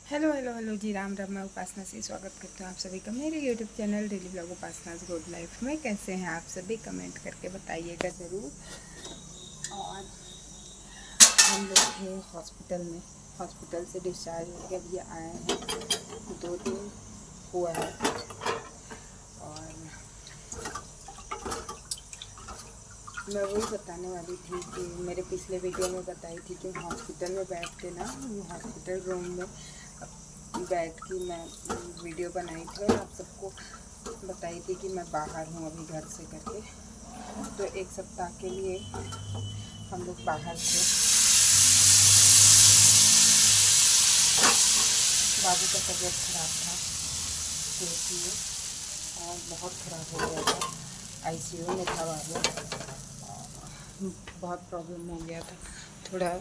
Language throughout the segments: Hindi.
हेलो हेलो हेलो जी, राम राम। मैं उपासना से स्वागत करती हूँ आप सभी का मेरे YouTube channel Daily Blog Upasana's Good Life में। कैसे हैं आप सभी? कमेंट करके बताइएगा ज़रूर। और हम लोग थे हॉस्पिटल में, हॉस्पिटल से डिस्चार्ज होकर अभी आए हैं, 2 दिन हुआ है। और मैं वही बताने वाली थी कि मेरे पिछले वीडियो में बताई थी कि हॉस्पिटल में बैठ के ना, हॉस्पिटल रूम में बैठ के मैं वीडियो बनाई थी और आप सबको बताई थी कि मैं बाहर हूँ अभी घर से करके। तो 1 सप्ताह के लिए हम लोग बाहर थे। बाबू का तबीयत ख़राब था तो इसलिए, और बहुत ख़राब हो गया था, आईसीयू में था बाबू। बहुत प्रॉब्लम हो गया था, थोड़ा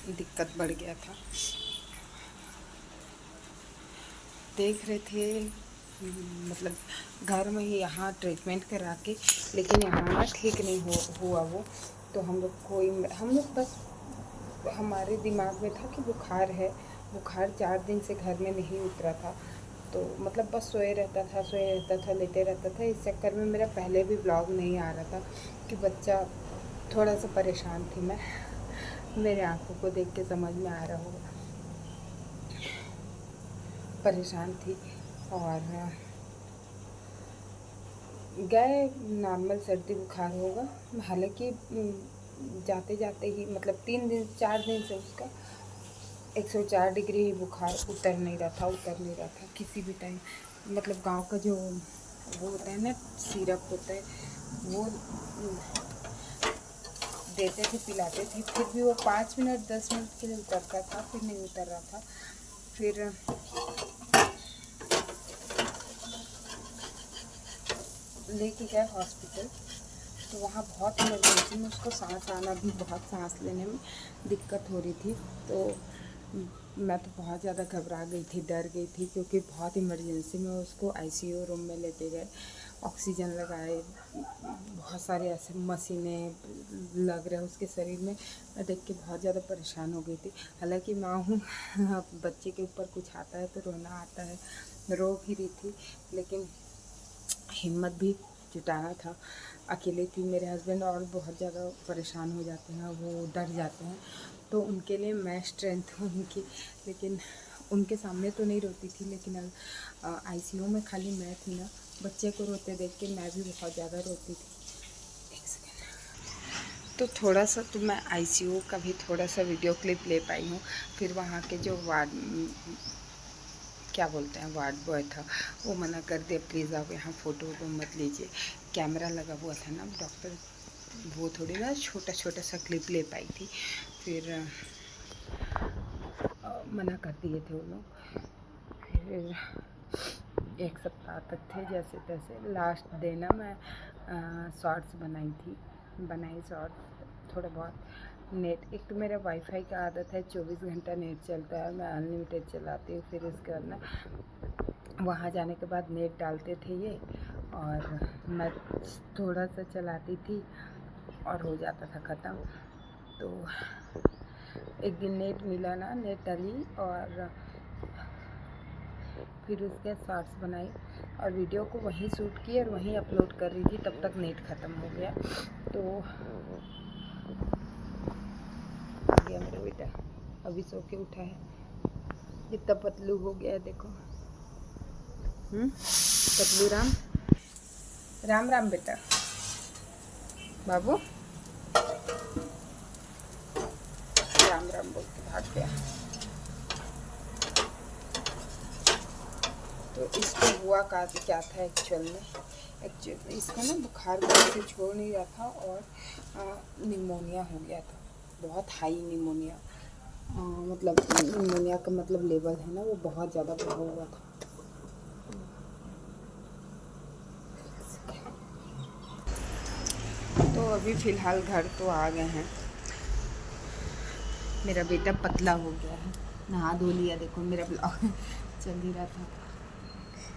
दिक्कत बढ़ गया था। देख रहे थे मतलब घर में ही यहाँ ट्रीटमेंट करा के, लेकिन यहाँ ना ठीक नहीं हुआ वो। तो हम लोग बस हमारे दिमाग में था कि बुखार है। बुखार 4 दिन से घर में नहीं उतरा था, तो मतलब बस सोए रहता था, लेटे रहता था। इस चक्कर में मेरा पहले भी ब्लॉग नहीं आ रहा था कि बच्चा, थोड़ा सा परेशान थी मैं। मेरे आंखों को देख के समझ में आ रहा होगा, परेशान थी। और गए, नॉर्मल सर्दी बुखार होगा। हालांकि जाते जाते ही मतलब 4 दिन से उसका 104 डिग्री ही बुखार उतर नहीं रहा था किसी भी टाइम। मतलब गांव का जो वो होता है ना, सिरप होता है, वो देते थे, पिलाते थे, फिर भी वो 5 मिनट 10 मिनट के लिए उतरता था, फिर नहीं उतर रहा था। फिर लेके गए हॉस्पिटल, तो वहाँ बहुत इमरजेंसी में उसको सांस आना भी, बहुत सांस लेने में दिक्कत हो रही थी। तो मैं तो बहुत ज़्यादा घबरा गई थी, डर गई थी, क्योंकि बहुत इमरजेंसी में उसको आईसीयू रूम में लेते गए, ऑक्सीजन लगाए, बहुत सारे ऐसे मशीनें लग रहे उसके शरीर में। मैं देख के बहुत ज़्यादा परेशान हो गई थी। हालांकि माँ हूँ, बच्चे के ऊपर कुछ आता है तो रोना आता है, रो भी रही थी, लेकिन हिम्मत भी जुटाना था। अकेले थी, मेरे हस्बैंड और बहुत ज़्यादा परेशान हो जाते हैं, वो डर जाते हैं, तो उनके लिए मैं स्ट्रेंथ हूँ उनकी। लेकिन उनके सामने तो नहीं रोती थी, लेकिन आईसीयू में खाली मैं थी ना, बच्चे को रोते देख के मैं भी बहुत ज़्यादा रोती थी। एक सेकेंड। तो थोड़ा सा तो मैं आईसीयू का भी थोड़ा सा वीडियो क्लिप ले पाई हूँ। फिर वहाँ के जो वार्ड, क्या बोलते हैं, वार्ड बॉय था, वो मना कर दिया, प्लीज़ आप यहाँ फ़ोटो वोटो मत लीजिए। कैमरा लगा हुआ था ना, डॉक्टर वो थोड़ी ना छोटा छोटा सा क्लिप ले पाई थी। फिर मना कर दिए थे वो लोग। फिर 1 सप्ताह तक थे जैसे तैसे। लास्ट डे ना मैं शॉर्ट्स बनाई शॉर्ट्स थोड़ा बहुत। नेट, एक तो मेरा वाईफाई का आदत है, 24 घंटा नेट चलता है, मैं अनलिमिटेड चलाती हूँ। फिर उसके बाद ना वहाँ जाने के बाद नेट डालते थे ये, और मैं थोड़ा सा चलाती थी और हो जाता था ख़त्म। तो एक दिन नेट मिला ना, नेट डाली और फिर उसके शॉर्ट्स बनाई और वीडियो को वहीं शूट की और वहीं अपलोड कर रही थी, तब तक नेट ख़त्म हो गया। तो आ गया मेरा बेटा, अभी सो के उठा है, कितना पतलू हो गया है देखो। पतलू राम राम राम बेटा, बाबू राम राम बोल के भाग गया। तो इसको हुआ क्या था एक्चुअल में इसका ना बुखार बहुत से छोड़ नहीं रहा था, और निमोनिया हो गया था, बहुत हाई निमोनिया। मतलब निमोनिया का मतलब लेवल है ना, वो बहुत ज़्यादा बढ़ा हुआ था। तो अभी फ़िलहाल घर तो आ गए हैं। मेरा बेटा पतला हो गया है, नहा धो लिया, देखो मेरा ब्लॉग चल ही रहा था।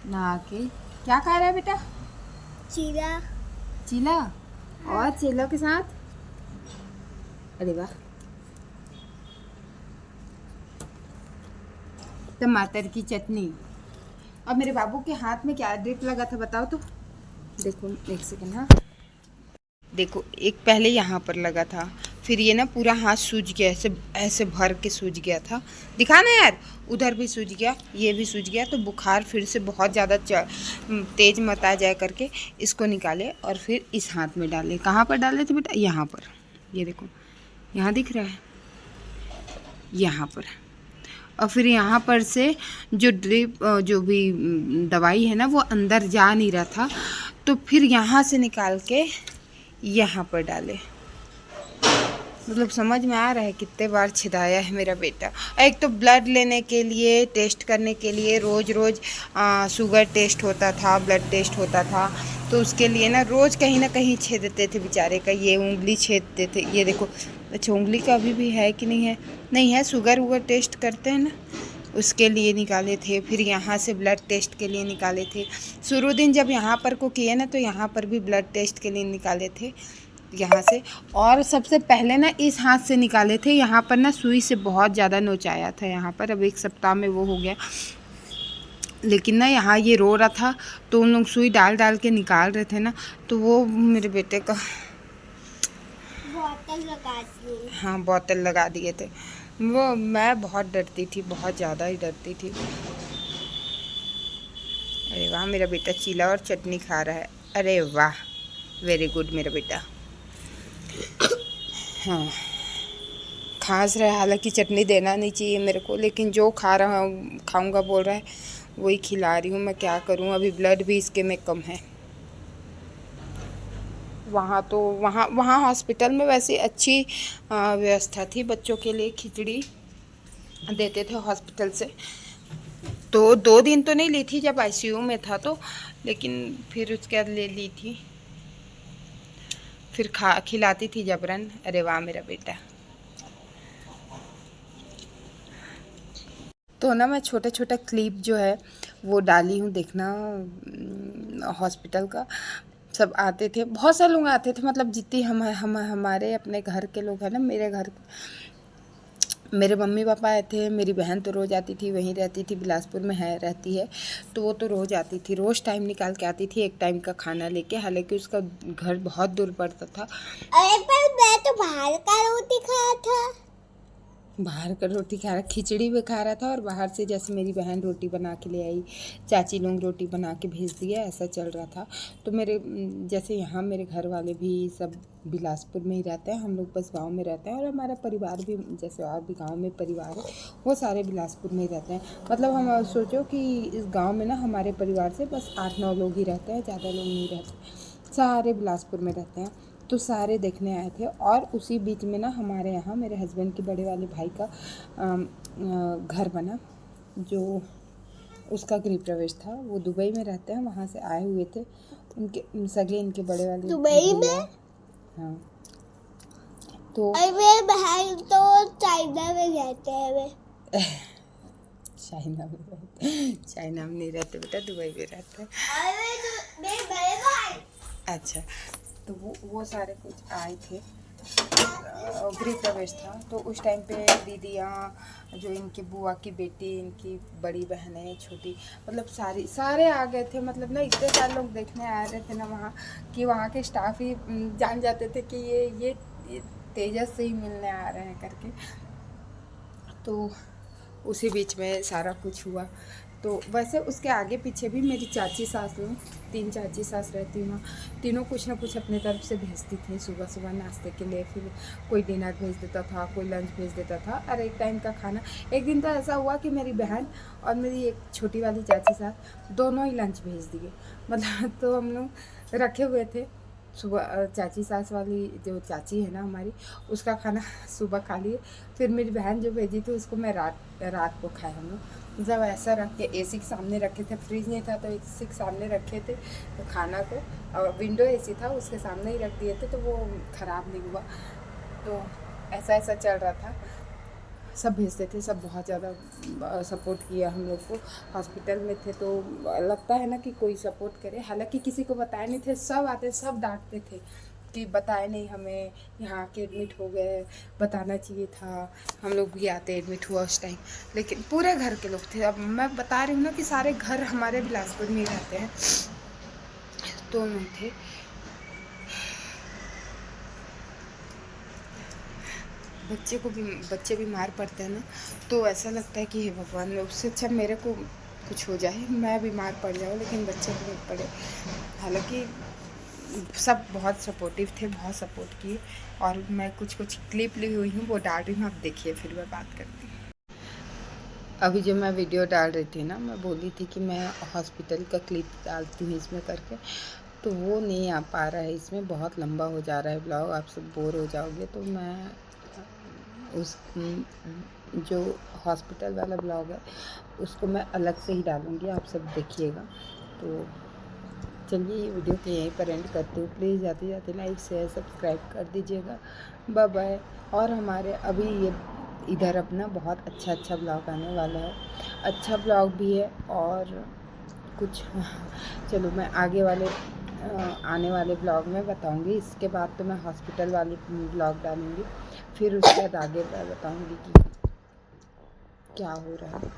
नहा के क्या खा रहा है बेटा? चीला। चीला? और चीला के साथ, अरे वाह, टमाटर की चटनी। और मेरे बाबू के हाथ में क्या ड्रिप लगा था बताओ तो। देखो एक सेकंड, हाँ देखो, एक पहले यहाँ पर लगा था, फिर ये ना पूरा हाथ सूज गया, ऐसे ऐसे भर के सूज गया था। दिखा ना यार, उधर भी सूज गया, ये भी सूज गया। तो बुखार फिर से बहुत ज़्यादा तेज मत आ जाए करके इसको निकाले और फिर इस हाथ में डाले। कहाँ पर डाले थे बेटा? यहाँ पर, ये देखो यहाँ दिख रहा है, यहाँ पर। और फिर यहाँ पर से जो ड्रिप जो भी दवाई है ना वो अंदर जा नहीं रहा था, तो फिर यहाँ से निकाल के यहाँ पर डाले। मतलब समझ में आ रहा है कितने बार छिदाया है मेरा बेटा। एक तो ब्लड लेने के लिए, टेस्ट करने के लिए, रोज़ रोज़ शुगर टेस्ट होता था, ब्लड टेस्ट होता था, तो उसके लिए ना रोज़ कहीं ना कहीं छेदते थे बेचारे का। ये उंगली छेदते थे, ये देखो। अच्छा उंगली का अभी भी है कि नहीं है? नहीं है, शुगर वुगर टेस्ट करते हैं ना उसके लिए निकाले थे। फिर यहाँ से ब्लड टेस्ट के लिए निकाले थे। शुरू दिन जब यहाँ पर को किए ना तो यहाँ पर भी ब्लड टेस्ट के लिए निकाले थे यहाँ से। और सबसे पहले ना इस हाथ से निकाले थे। यहाँ पर ना सुई से बहुत ज़्यादा नोचाया था यहाँ पर। अब 1 सप्ताह में वो हो गया, लेकिन ना यहाँ ये रो रहा था तो उन लोग सुई डाल डाल के निकाल रहे थे ना, तो वो मेरे बेटे का बोतल लगा दिए। हाँ बोतल लगा दिए थे वो। मैं बहुत डरती थी, बहुत ज़्यादा ही डरती थी। अरे वाह, मेरा बेटा चीला और चटनी खा रहा है। अरे वाह, वेरी गुड मेरा बेटा। हाँ खांस रहा है, हालांकि चटनी देना नहीं चाहिए मेरे को, लेकिन जो खा रहा हूँ खाऊंगा बोल रहा है वही खिला रही हूँ। मैं क्या करूँ, अभी ब्लड भी इसके में कम है। वहाँ तो वहाँ हॉस्पिटल में वैसे अच्छी व्यवस्था थी बच्चों के लिए। खिचड़ी देते थे हॉस्पिटल से। तो 2 दिन तो नहीं ली थी जब आईसीयू में था तो, लेकिन फिर उसके बाद ले ली थी। फिर खिलाती थी जबरन। अरे वाह मेरा बेटा। तो ना मैं छोटा छोटा क्लिप जो है वो डाली हूँ, देखना। हॉस्पिटल का सब आते थे, बहुत सारे लोग आते थे, मतलब जितनी हमारे अपने घर के लोग हैं ना, मेरे मम्मी पापा आए थे। मेरी बहन तो रोज़ आती थी, वहीं रहती थी, बिलासपुर में रहती है, तो वो तो रोज़ आती थी, रोज़ टाइम निकाल के आती थी, एक टाइम का खाना लेके। हालांकि उसका घर बहुत दूर पड़ता था। अरे पर मैं तो बाहर का रोटी खाया था। बाहर का रोटी खा रहा, खिचड़ी भी खा रहा था, और बाहर से जैसे मेरी बहन रोटी बना के ले आई, चाची लोग रोटी बना के भेज दिया, ऐसा चल रहा था। तो मेरे जैसे यहाँ मेरे घर वाले भी सब बिलासपुर में ही रहते हैं, हम लोग बस गांव में रहते हैं, और हमारा परिवार भी जैसे और भी गांव में परिवार है वो सारे बिलासपुर में ही रहते हैं। मतलब हम सोचो कि इस गाँव में ना हमारे परिवार से बस 8-9 लोग ही रहते हैं, ज़्यादा लोग नहीं रहते, सारे बिलासपुर में रहते हैं। तो सारे देखने आए थे। और उसी बीच में ना हमारे यहाँ मेरे हस्बैंड के बड़े वाले भाई का घर बना, जो उसका गृह प्रवेश था। वो दुबई में रहते हैं, वहाँ से आए हुए थे उनके सगे, इनके बड़े वाले दुबई में। हाँ तो मेरे भाई तो चाइना में रहते हैं। वे चाइना में नहीं रहते बेटा, दुबई में रहते हैं। मेरे बड़े भाई। अच्छा, तो वो सारे कुछ आए थे, गृह प्रवेश था। तो उस टाइम पे दीदियाँ, जो इनकी बुआ की बेटी, इनकी बड़ी बहनें, छोटी, मतलब सारे आ गए थे। मतलब ना इतने सारे लोग देखने आ रहे थे ना वहाँ, कि वहाँ के स्टाफ ही जान जाते थे कि ये तेजस से ही मिलने आ रहे हैं करके। तो उसी बीच में सारा कुछ हुआ। तो वैसे उसके आगे पीछे भी मेरी चाची सास लोग, 3 चाची सास रहती हूँ, तीनों कुछ ना कुछ अपने तरफ से भेजती थी। सुबह सुबह नाश्ते के लिए, फिर कोई डिनर भेज देता था, कोई लंच भेज देता था, और एक टाइम का खाना। एक दिन तो ऐसा हुआ कि मेरी बहन और मेरी एक छोटी वाली चाची सास दोनों ही लंच भेज दिए। मतलब तो हम लोग रखे हुए थे। सुबह चाची सास वाली जो चाची है ना हमारी, उसका खाना सुबह खा लिए। फिर मेरी बहन जो भेजी थी उसको मैं रात को खाए। हम लोग जब ऐसा रख के एसी के सामने रखे थे, फ्रिज नहीं था तो एसी के सामने रखे थे तो खाना को, और विंडो एसी था उसके सामने ही रख दिए थे, तो वो ख़राब नहीं हुआ। तो ऐसा चल रहा था। सब भेजते थे, सब बहुत ज़्यादा सपोर्ट किया हम लोग को। हॉस्पिटल में थे तो लगता है ना कि कोई सपोर्ट करे, हालांकि किसी को बताए नहीं थे। सब आते, सब डांटते थे कि बताए नहीं हमें, यहाँ के एडमिट हो गए, बताना चाहिए था, हम लोग भी आते एडमिट हुआ उस टाइम। लेकिन पूरे घर के लोग थे। अब मैं बता रही हूँ ना कि सारे घर हमारे बिलासपुर में ही रहते हैं, तो नहीं थे। बच्चे बीमार पड़ते हैं ना, तो ऐसा लगता है कि हे भगवान, उससे अच्छा मेरे को कुछ हो जाए, मैं बीमार पड़ जाऊँ लेकिन बच्चे को नहीं पड़े। हालांकि सब बहुत सपोर्टिव थे, बहुत सपोर्ट किए। और मैं कुछ क्लिप ली हुई हूँ, वो डाल रही हूँ, आप देखिए, फिर मैं बात करती हूँ। अभी जो मैं वीडियो डाल रही थी ना, मैं बोली थी कि मैं हॉस्पिटल का क्लिप डालती हूँ इसमें करके, तो वो नहीं आ पा रहा है, इसमें बहुत लंबा हो जा रहा है ब्लॉग, आप सब बोर हो जाओगे। तो मैं उस जो हॉस्पिटल वाला ब्लॉग है उसको मैं अलग से ही डालूँगी, आप सब देखिएगा। तो चलिए, ये वीडियो को यहीं पर एंड करती हूँ। प्लीज़ जाते जाते लाइक शेयर सब्सक्राइब कर दीजिएगा। Bye bye. और हमारे अभी ये इधर अपना बहुत अच्छा ब्लॉग आने वाला है, अच्छा ब्लॉग भी है। और कुछ चलो, मैं आगे वाले आने वाले ब्लॉग में बताऊंगी। इसके बाद तो मैं हॉस्पिटल वाली ब्लॉग डालूंगी, फिर उसके बाद आगे बताऊंगी कि क्या हो रहा है।